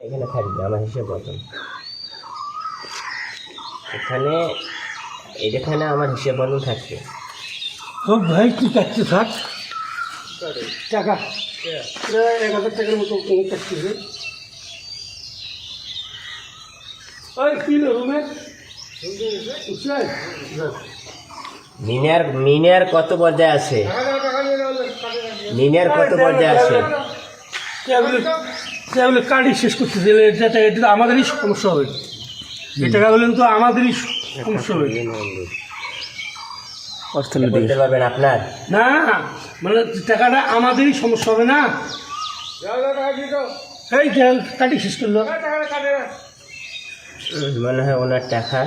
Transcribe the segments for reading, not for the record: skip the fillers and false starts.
এখানে থাকবে আমার হিসেব মতন। এখানে এখানে আমার হিসেব মতন থাকবে। ও ভাই তুই কাটতে থাক টাকা 1000 টাকার মতো কাটতেছে। ওই কিলো রুমে মিনিয়ার কত পর্যায়ে আছে? মিনিয়ার কত পর্যায়ে আছে? সেগুলো কার্ডই শেষ করতে দিলে এটা তো আমাদেরই সমস্যা হবে। এই টাকাগুলো তো আমাদেরই সমস্যা হবে। বলতে পারবেন আপনার? না মানে টাকাটা আমাদেরই সমস্যা হবে না। এই কাটি শেষ করলো মনে হয় ওনার টাকা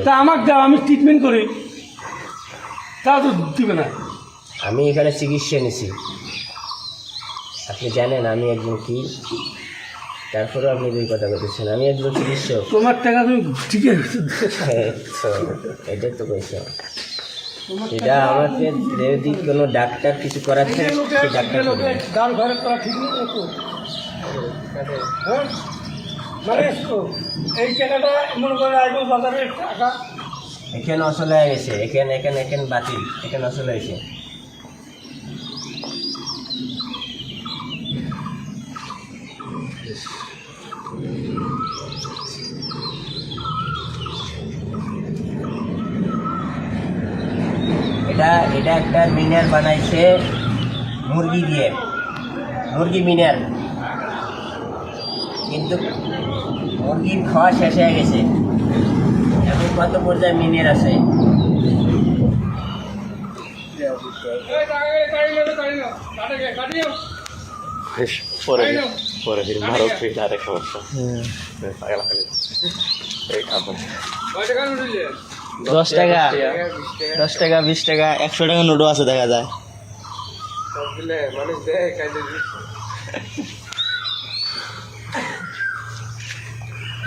তা আমাকে দাও, আমি ট্রিটমেন্ট করি, তা তো দিবে না। আমি এখানে চিকিৎসা নিছি, আপনি জানেন আমি একজন কি, তারপরেও আপনি দুই কথা বলতেছেন। আমি একজন চিকিৎসক। তোমার টাকা তুমি ঠিকই এটা তো পয়সা, এটা আমাকে যদি কোনো ডাক্তার কিছু করাচ্ছে সেই ডাক্তার করবে। দাঁড় ঘরে করা ঠিক নেই তো মানে এই টাকাটা মনে করে আসবো বাজারের টাকা এখানে আসলে হয়ে গেছে, এখানে বাতিল, এখানে আসলে হয়েছে। এটা একটা মিনার বানাইছে মুরগি দিয়ে, মুরগি মিনার, কিন্তু মুরগির খাওয়া শেষ হয়ে গেছে। এখন কত পর্যায়ে মিনার আছে? পরে ভারত থেকে আরেক সমস্যা 10 টাকা 10 টাকা 20 টাকা 100 টাকা নোটও আছে দেখা যায়।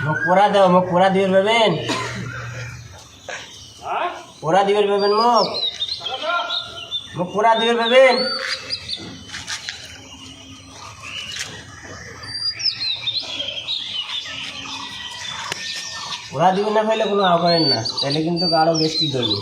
মুখ পোড়া দাও, মুখ পোড়া দিবেন পাবেন, পোড়া দিবেন পাবেন, মুখ পোড়া দিবেন পাবেন। ওরা দিবেন না পাইলে কোনো আওয়াজ করেন না, তাহলে কিন্তু আরো বেশি ধরবে।